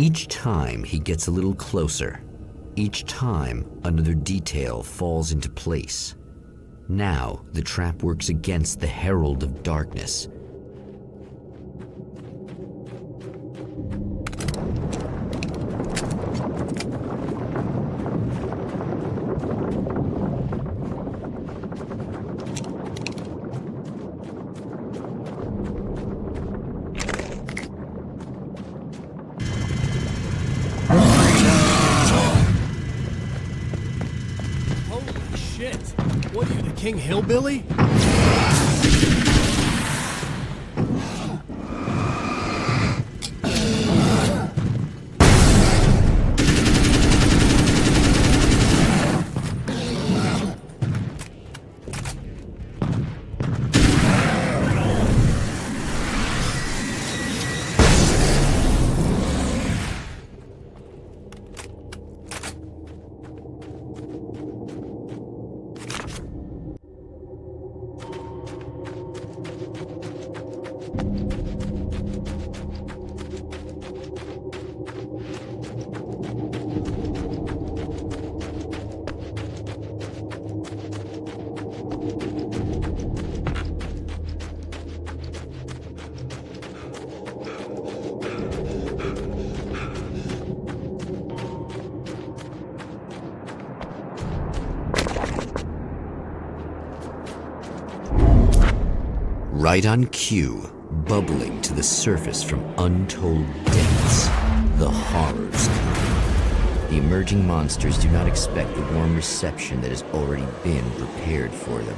Each time he gets a little closer. Each time another detail falls into place. Now the trap works against the Herald of Darkness. King Hillbilly? Right on cue, bubbling to the surface from untold depths, the horrors come. The emerging monsters do not expect the warm reception that has already been prepared for them.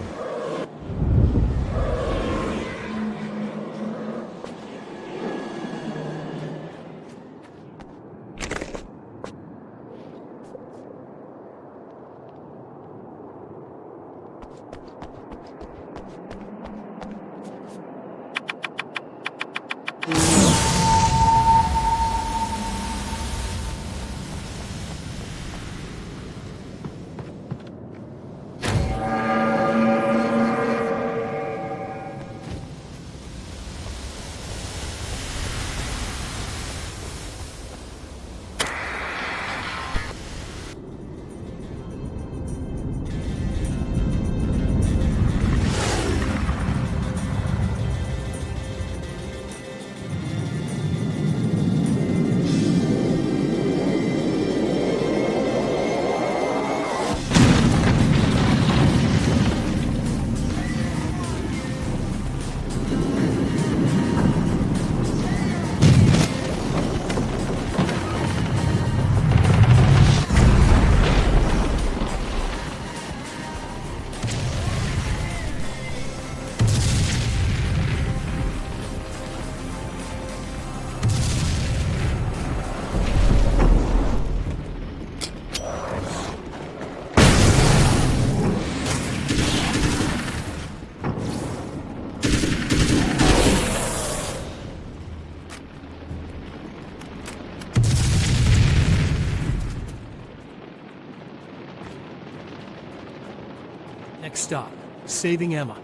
Next stop, saving Emma.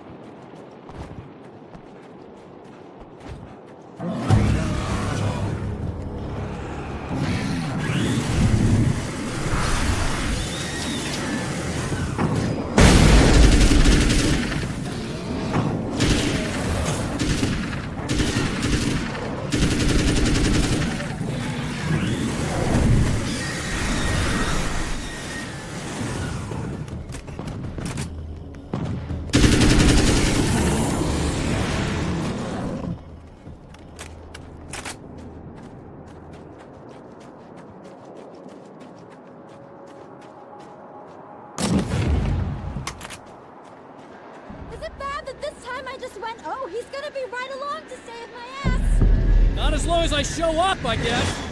Oh, he's gonna be right along to save my ass! Not as long as I show up, I guess!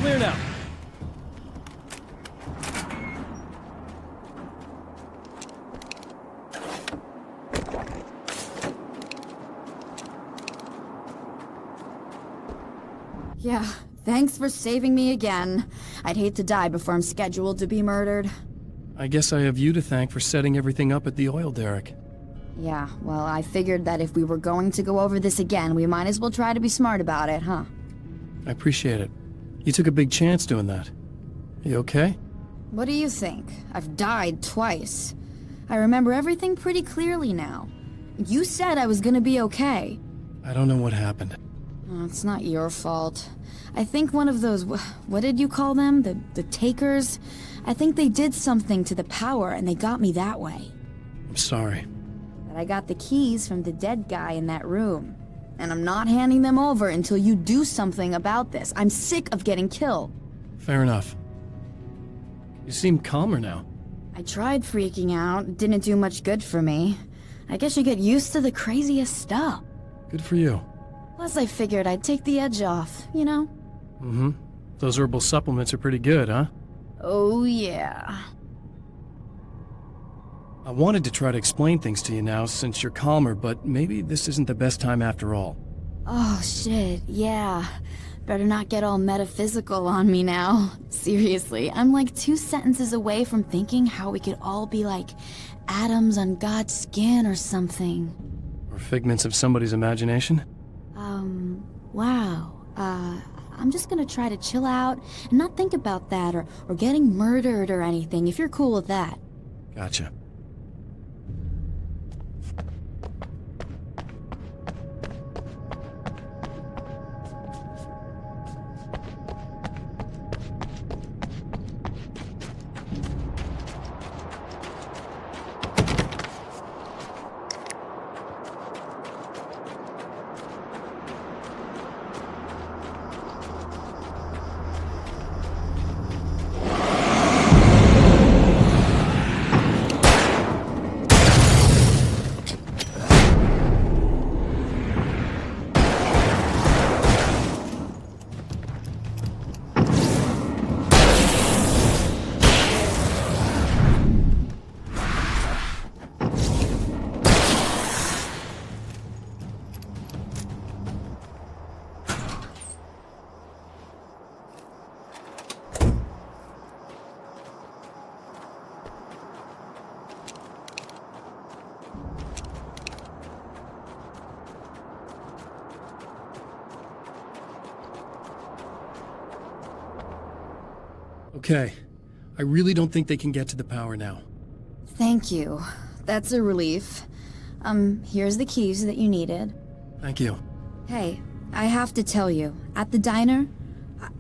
Clear now. Yeah, thanks for saving me again. I'd hate to die before I'm scheduled to be murdered. I guess I have you to thank for setting everything up at the oil derrick. Yeah, well, I figured that if we were going to go over this again, we might as well try to be smart about it, huh? I appreciate it. You took a big chance doing that. You okay? What do you think? I've died twice. I remember everything pretty clearly now. You said I was gonna be okay. I don't know what happened. Oh, it's not your fault. I think one of those, what did you call them? The takers? I think they did something to the power and they got me that way. I'm sorry. But I got the keys from the dead guy in that room. And I'm not handing them over until you do something about this. I'm sick of getting killed. Fair enough. You seem calmer now. I tried freaking out. It didn't do much good for me. I guess you get used to the craziest stuff. Good for you. Plus I figured I'd take the edge off, you know? Mm-hmm. Those herbal supplements are pretty good, huh? Oh yeah. I wanted to try to explain things to you now since you're calmer, but maybe this isn't the best time after all. Oh shit, yeah. Better not get all metaphysical on me now. Seriously, I'm like 2 sentences away from thinking how we could all be like atoms on God's skin or something. Or figments of somebody's imagination? Wow. I'm just gonna try to chill out and not think about that or getting murdered or anything, if you're cool with that. Gotcha. Okay. I really don't think they can get to the power now. Thank you. That's a relief. Here's the keys that you needed. Thank you. Hey, I have to tell you, at the diner,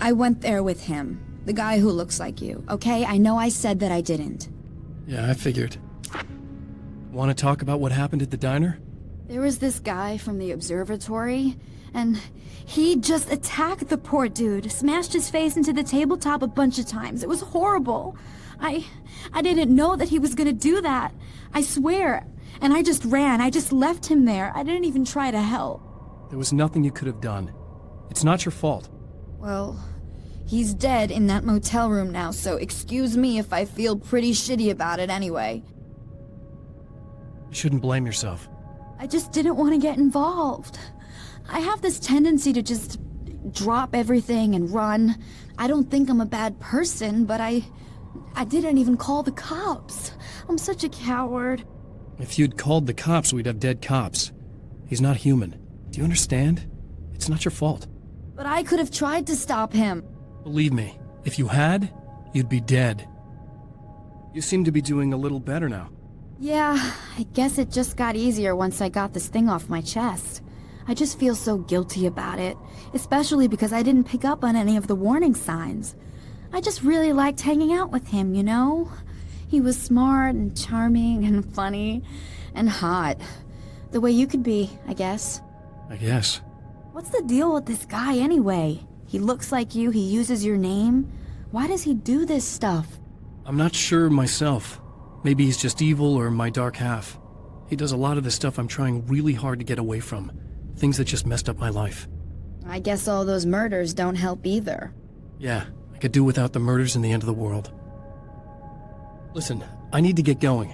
I went there with him. The guy who looks like you, okay? I know I said that I didn't. Yeah, I figured. Want to talk about what happened at the diner? There was this guy from the observatory, and he just attacked the poor dude, smashed his face into the tabletop a bunch of times. It was horrible. I didn't know that he was gonna do that. I swear. And I just ran. I just left him there. I didn't even try to help. There was nothing you could have done. It's not your fault. Well, he's dead in that motel room now, so excuse me if I feel pretty shitty about it anyway. You shouldn't blame yourself. I just didn't want to get involved. I have this tendency to just drop everything and run. I don't think I'm a bad person, but I didn't even call the cops. I'm such a coward. If you'd called the cops, we'd have dead cops. He's not human. Do you understand? It's not your fault. But I could have tried to stop him. Believe me, if you had, you'd be dead. You seem to be doing a little better now. Yeah, I guess it just got easier once I got this thing off my chest. I just feel so guilty about it, especially because I didn't pick up on any of the warning signs. I just really liked hanging out with him, you know? He was smart and charming and funny and hot. The way you could be, I guess. I guess. What's the deal with this guy anyway? He looks like you, he uses your name. Why does he do this stuff? I'm not sure myself. Maybe he's just evil or my dark half. He does a lot of the stuff I'm trying really hard to get away from. Things that just messed up my life. I guess all those murders don't help either. Yeah, I could do without the murders and the end of the world. Listen, I need to get going.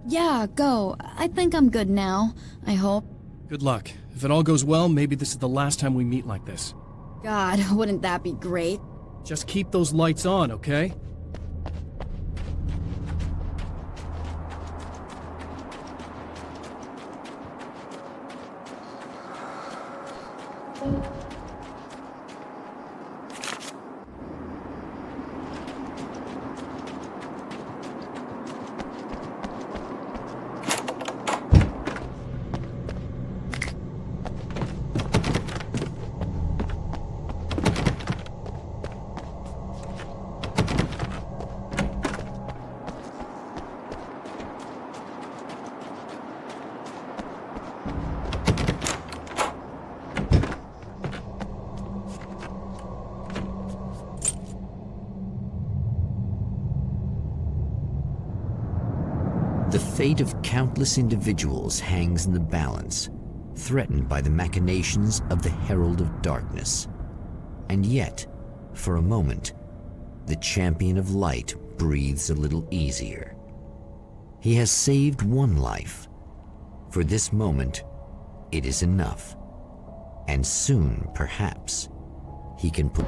Yeah, go. I think I'm good now. I hope. Good luck. If it all goes well, maybe this is the last time we meet like this. God, wouldn't that be great? Just keep those lights on, okay? The fate of countless individuals hangs in the balance, threatened by the machinations of the Herald of Darkness. And yet, for a moment, the Champion of Light breathes a little easier. He has saved one life. For this moment, it is enough. And soon, perhaps, he can put...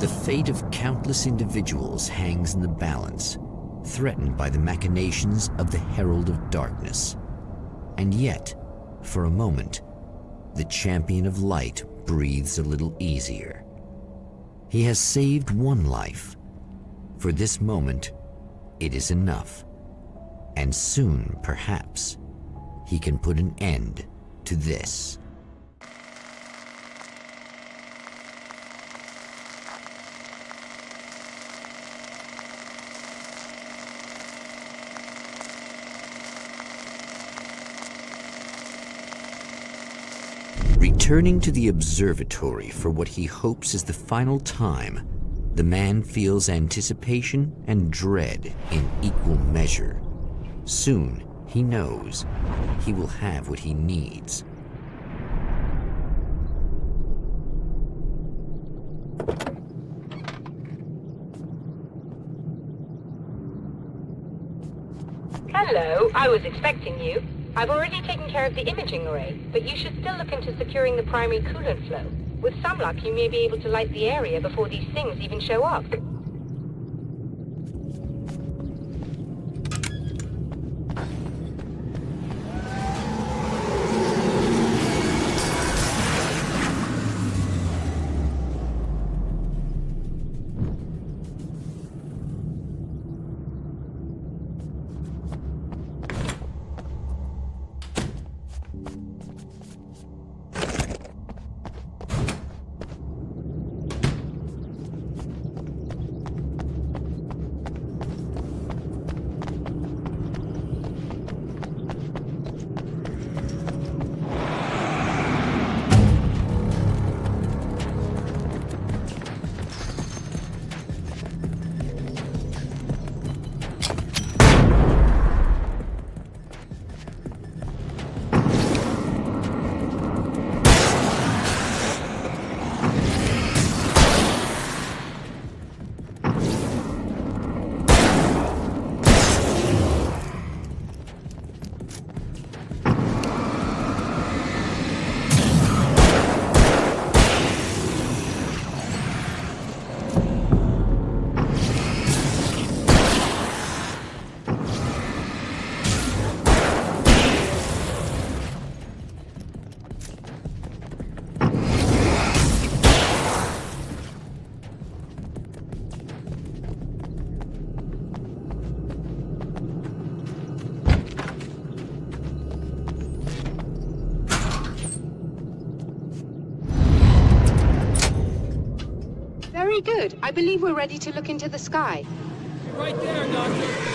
The fate of countless individuals hangs in the balance, threatened by the machinations of the Herald of Darkness. And yet, for a moment, the Champion of Light breathes a little easier. He has saved one life. For this moment, it is enough. And soon, perhaps, he can put an end to this. Returning to the observatory for what he hopes is the final time, the man feels anticipation and dread in equal measure. Soon, he knows, he will have what he needs. Hello, I was expecting you. I've already taken care of the imaging array, but you should still look into securing the primary coolant flow. With some luck, you may be able to light the area before these things even show up. Very good. I believe we're ready to look into the sky. Right there, Doctor.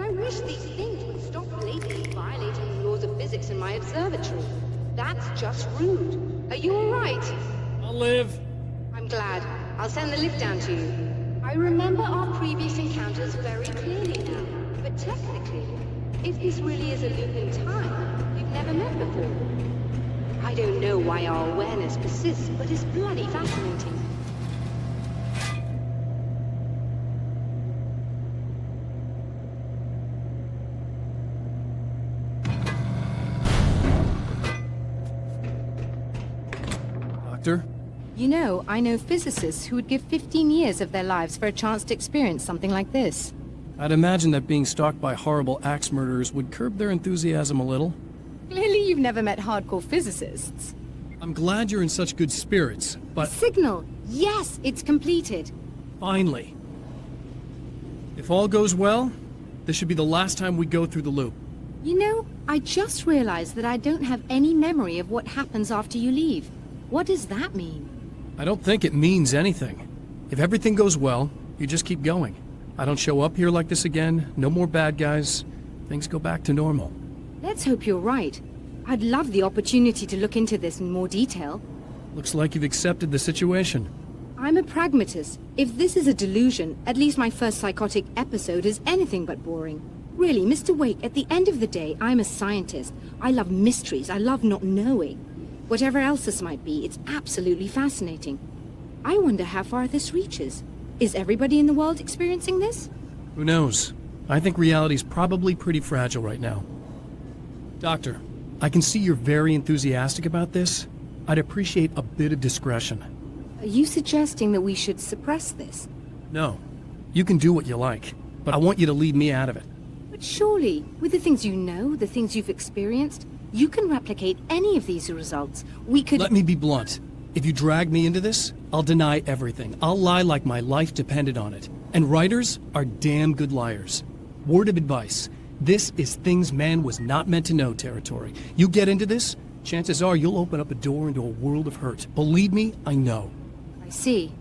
I wish these things would stop blatantly violating the laws of physics in my observatory. That's just rude. Are you alright? I'll live. I'm glad. I'll send the lift down to you. I remember our previous encounters very clearly now. But technically, if this really is a loop in time, we've never met before. I don't know why our awareness persists, but it's bloody fascinating. Doctor? You know, I know physicists who would give 15 years of their lives for a chance to experience something like this. I'd imagine that being stalked by horrible axe murderers would curb their enthusiasm a little. Clearly you've never met hardcore physicists. I'm glad you're in such good spirits, but Signal! Yes, it's completed. finally. If all goes well, this should be the last time we go through the loop. You know, I just realized that I don't have any memory of what happens after you leave. What does that mean? I don't think it means anything. If everything goes well, you just keep going. I don't show up here like this again, no more bad guys. Things go back to normal. Let's hope you're right. I'd love the opportunity to look into this in more detail. Looks like you've accepted the situation. I'm a pragmatist. If this is a delusion, at least my first psychotic episode is anything but boring. Really, Mr. Wake, at the end of the day, I'm a scientist. I love mysteries. I love not knowing. Whatever else this might be, it's absolutely fascinating. I wonder how far this reaches. Is everybody in the world experiencing this? Who knows? I think reality's probably pretty fragile right now. Doctor, I can see you're very enthusiastic about this. I'd appreciate a bit of discretion. Are you suggesting that we should suppress this? No, you can do what you like, but I want you to leave me out of it. But surely, with the things you know, the things you've experienced, you can replicate any of these results. We could— Let me be blunt. If you drag me into this, I'll deny everything. I'll lie like my life depended on it. And writers are damn good liars. Word of advice. This is things man was not meant to know territory. You get into this, chances are you'll open up a door into a world of hurt. Believe me, I know. I see.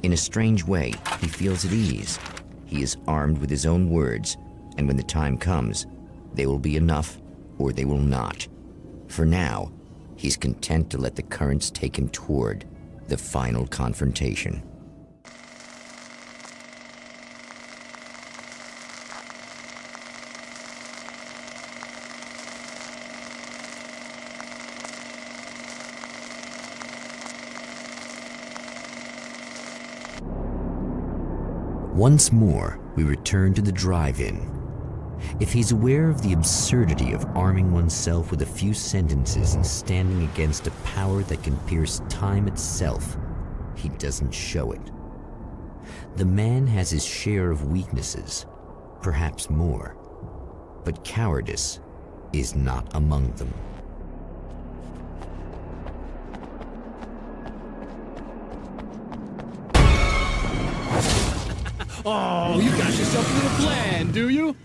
In a strange way, he feels at ease. He is armed with his own words, and when the time comes, they will be enough or they will not. For now, he's content to let the currents take him toward the final confrontation. Once more, we return to the drive-in. If he's aware of the absurdity of arming oneself with a few sentences and standing against a power that can pierce time itself, he doesn't show it. The man has his share of weaknesses, perhaps more, but cowardice is not among them. Oh, you got yourself a little plan, do you?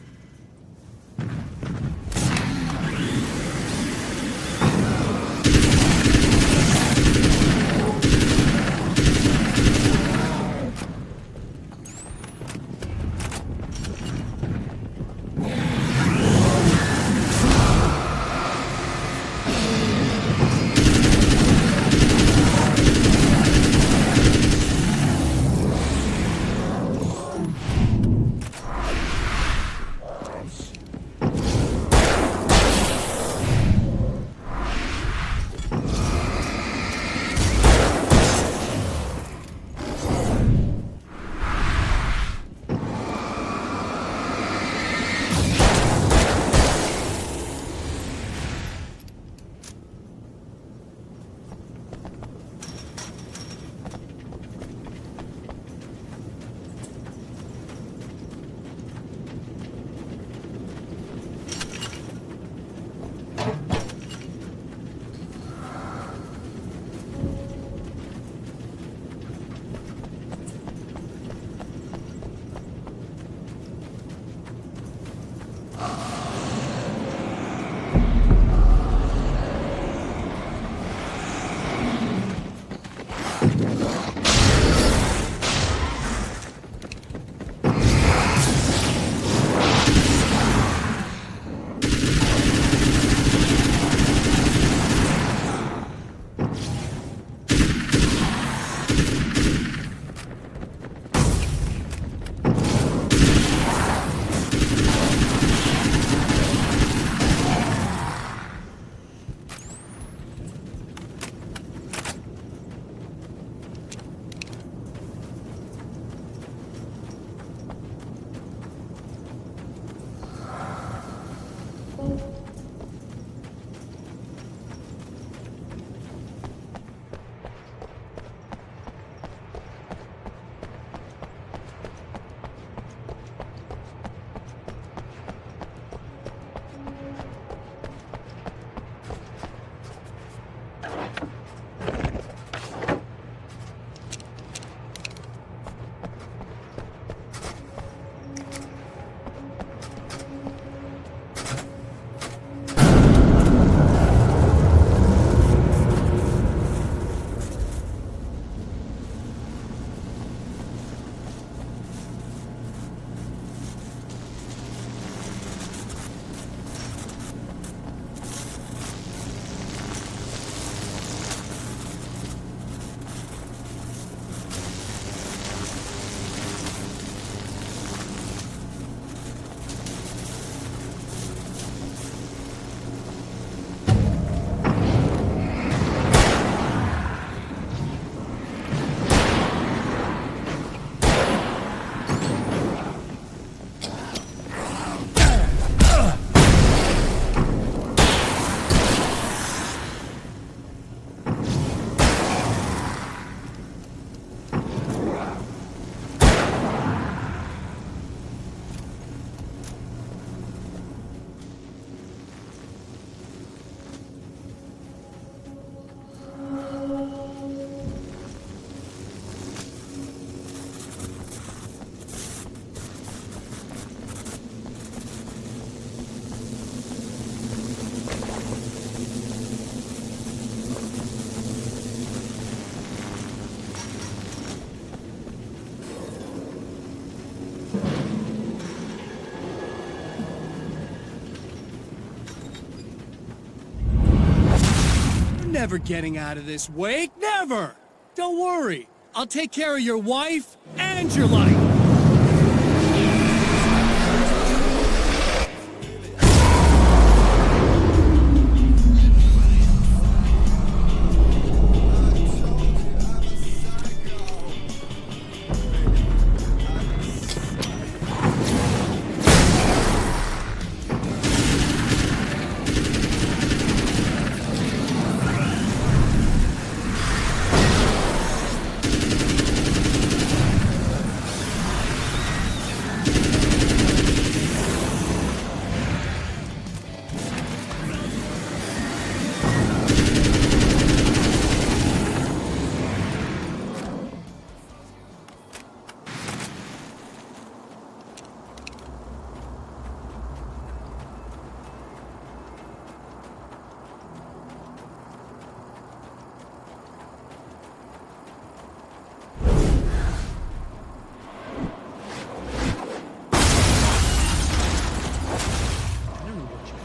never getting out of this, Wake. Never! Don't worry. I'll take care of your wife and your life.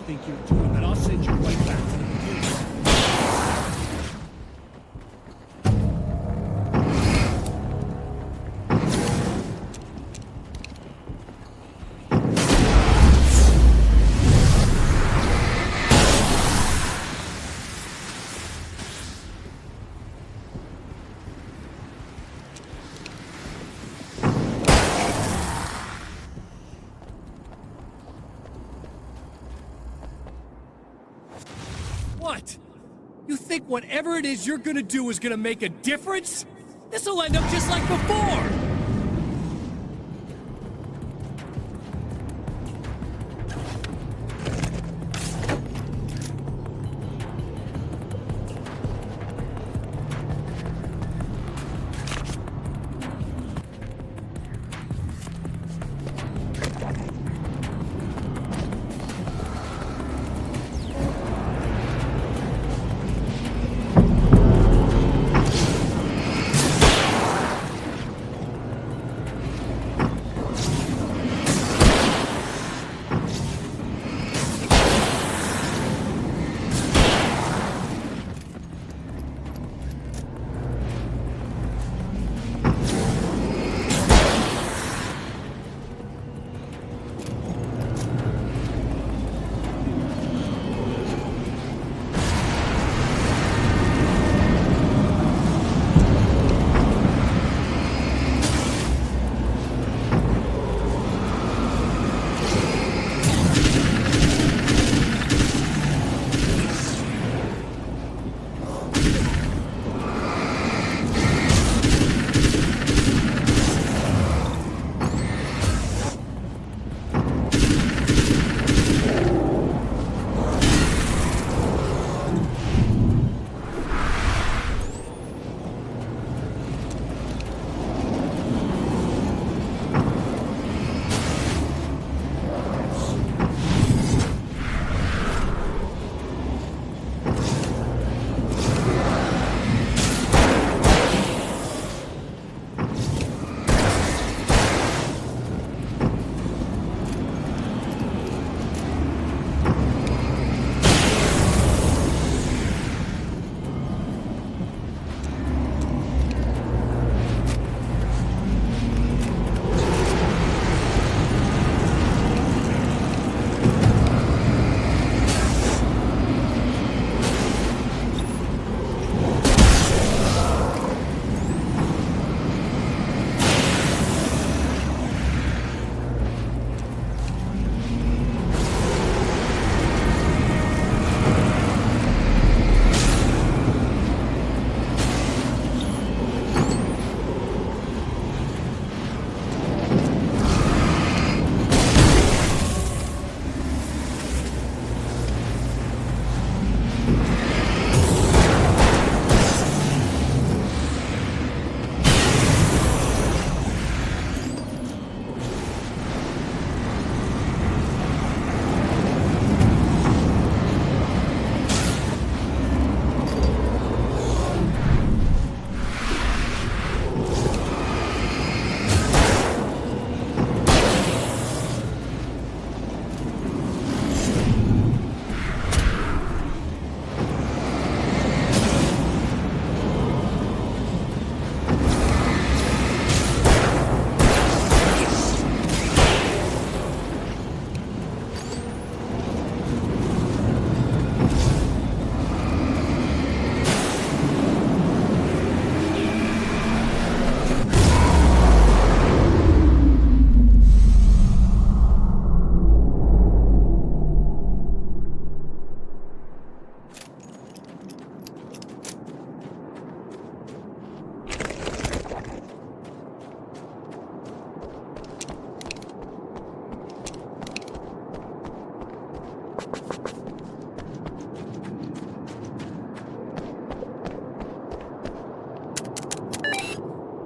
Think you're doing, but I'll send you right back to the beginning. What? You think whatever it is you're gonna do is gonna make a difference? This'll end up just like before!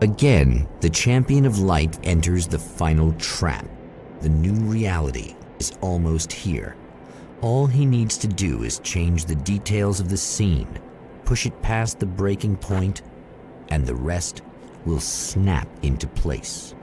Again, the champion of light enters the final trap. The new reality is almost here. All he needs to do is change the details of the scene, push it past the breaking point, and the rest will snap into place.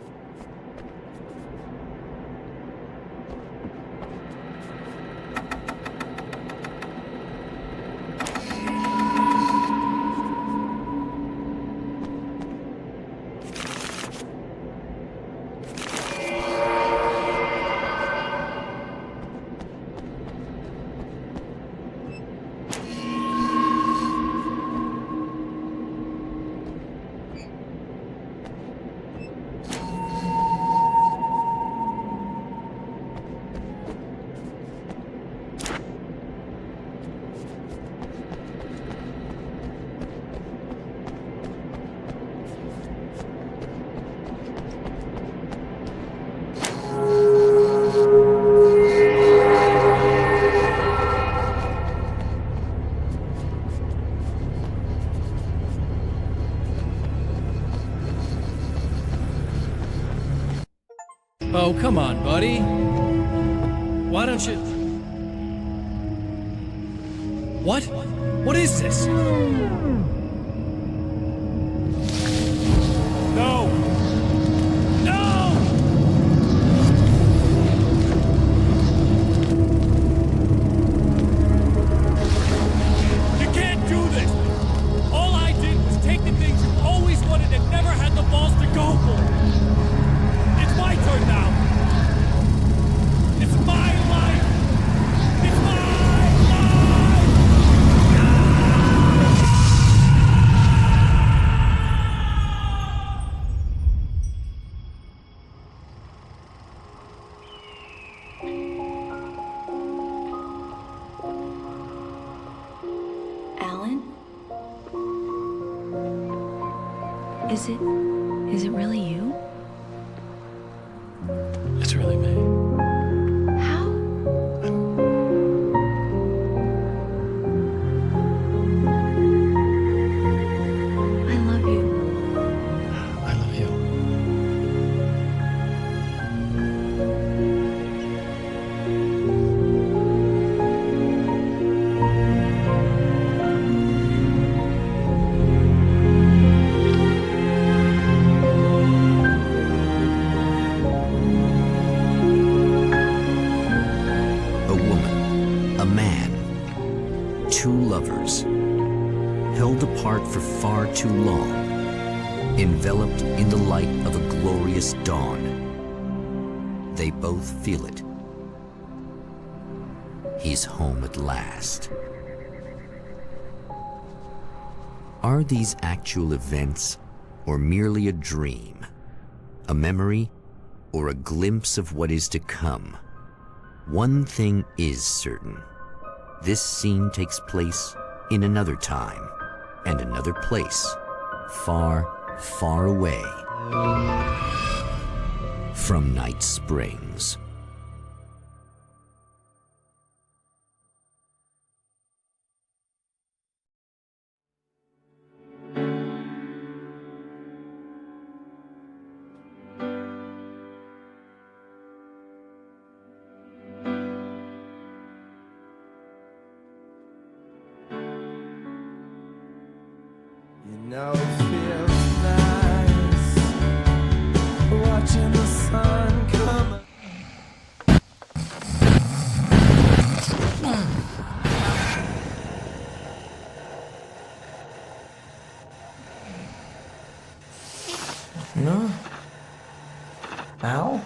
Oh, come on, buddy. Why don't you... What? What is this? No! No! You can't do this! All I did was take the things you always wanted and never had the balls to go for! It's my turn now! It's my life! It's my life! Alan? Is it really you? It's really me. How? I love you. I love you. A woman, a man, two lovers, held apart for far too long, enveloped in the light of a glorious dawn. They both feel it. He's home at last. Are these actual events, or merely a dream? A memory, or a glimpse of what is to come? One thing is certain. This scene takes place in another time and another place, far, far away from Night Springs. You know it feels nice watching the sun come up. No? Al?